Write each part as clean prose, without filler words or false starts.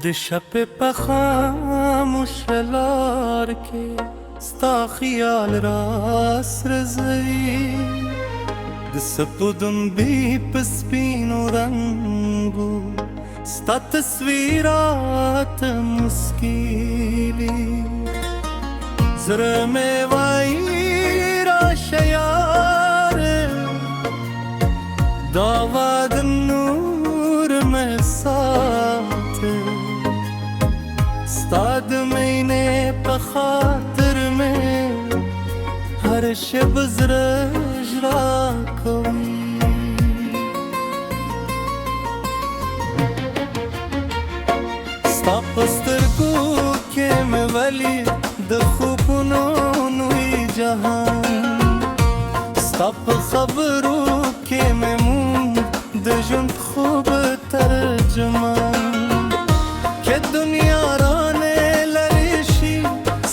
د شپې په خاموش لار کې ستا خیال را سرزوي د سپودن بي په سپینو رنګو ستا تصویرات مسکیلی زړه مې وایي راشه یاره دا واد نور مې ساته ستا د مینې په خاطر مې هر شب زړه ژړا کوي ستا په سترګو کې مې ولي د خوبونو نوی جهان ستا په خبرو کې مې مونږ د ژوند خوب ترجمان که دنیا رانه لرې شي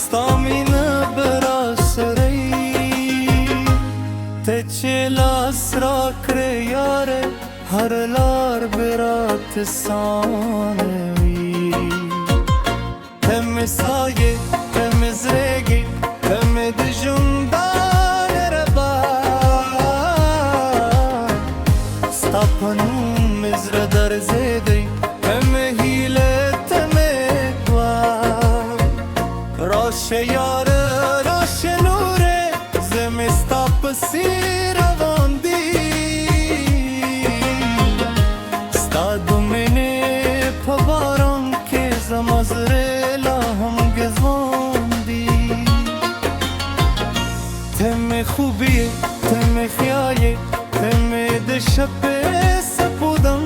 ستا مینه به راسره وي ته چې لاس راکړې یاره هر لار به راته سانه وي ته مې سایې ته مې زړېږې ته مې د ژوندانه رباب ستا په نوم مې زړه درزېدی ته مې هیلې ته مې دعا راشه یاره راشه نوره زه مې ستا پسې روان دي ستا د مینې په باران کې زما زړه لا هم ګزوان دي ته مې خوبي ته مې خیالې ته مې د شپې سپودم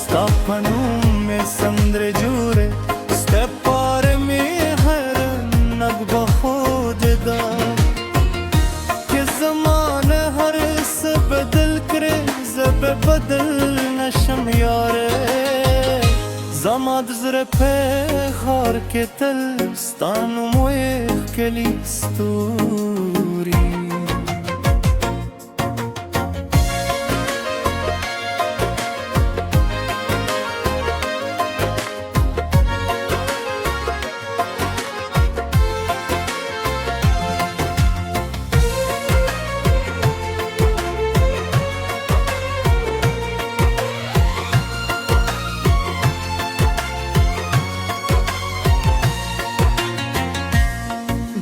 ستا په نوم مې سندرې جوړې ستا پاره مې هر نغمه خوږه که زمانه هر څه بدل کړې زه به بدل نشم یاره زما د زړه په خار کې تل ستا نوم وي ښکلي ستوري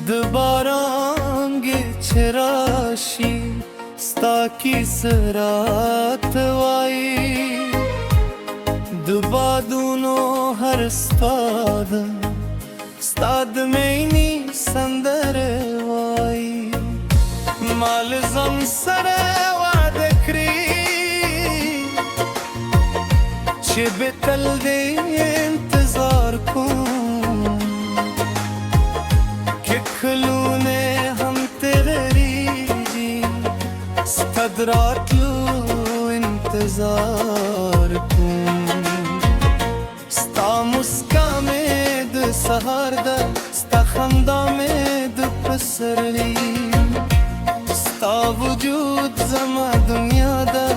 د بارانګې چې راشي ستا کیسه راته وایي د بادونو هر ستا د مینې سندرې وایي ما له ځان سره وعده کړې چې به تل دې انتظار کوم کلونه هم تیریږي ستا د راتلو انتظار کوم ستا مسکا مې د سهار ده ستا خندا مې د پسرلی ستا وجود زما دنیا ده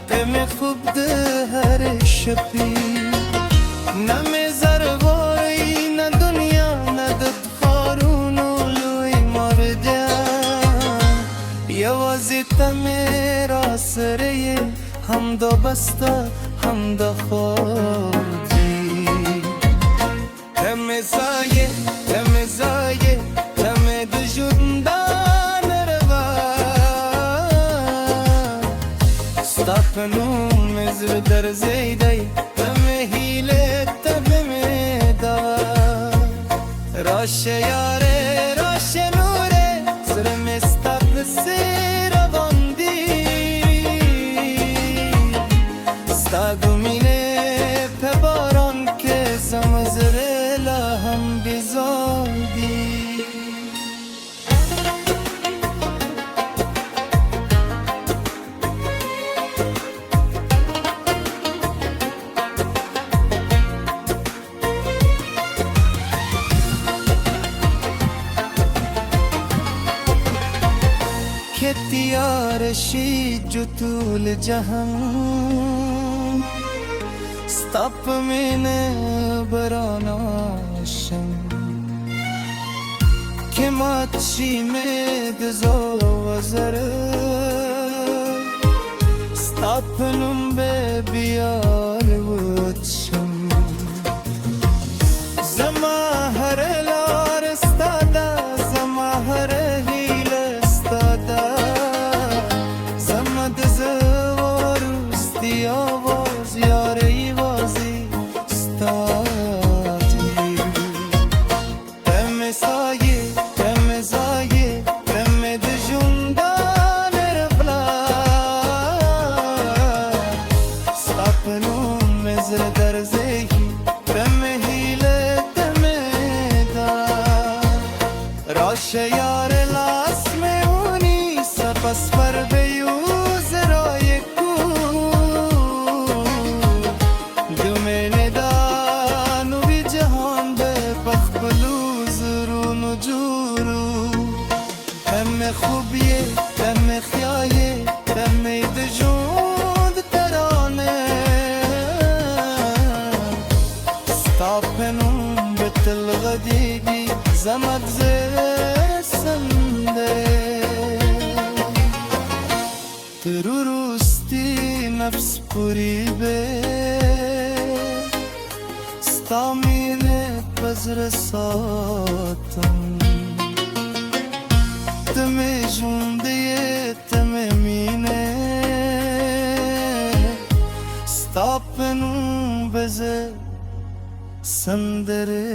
ته مې خوب د هرې شپې نه مې زر وایي نه دنیا نه د یوازې ته مې راسره یې همدا بسته همدا خور دي ته مې سایې ته مې ځایې ته مې د ژوندانه رباب ستا په نوم مې زړه درزېدی ته مې هیلې ته مې دعا راشه یارې راشه نورې زړه مې ستا پسې روان دي ستا د مینې په باران کې زما زړه لا هم بیزار دي که تیار شي جو طول جهان sta pe mine băranasham Kemat shime gzolo azara Sta pe numbe biyar vacham Zama hare lar stada Zama hare hile stada Zama dzavar sti avaz yare ivazi stati Teme saye, teme zaye, teme de jundan ervla Stapnum mezre darzehi, teme hile teme da Rashe yare las me uni sapas par beyuz raye ku Dumene da nu vi jahan be bakhblu zuru nujuru Temme khubiye, temme khiyaye, temme de jund tarane Stapenum betel gadigi zamad zere sande Terurusti nafs puri be Stamine pazre satam Teme jundiye teme mine Stapenum beze sandere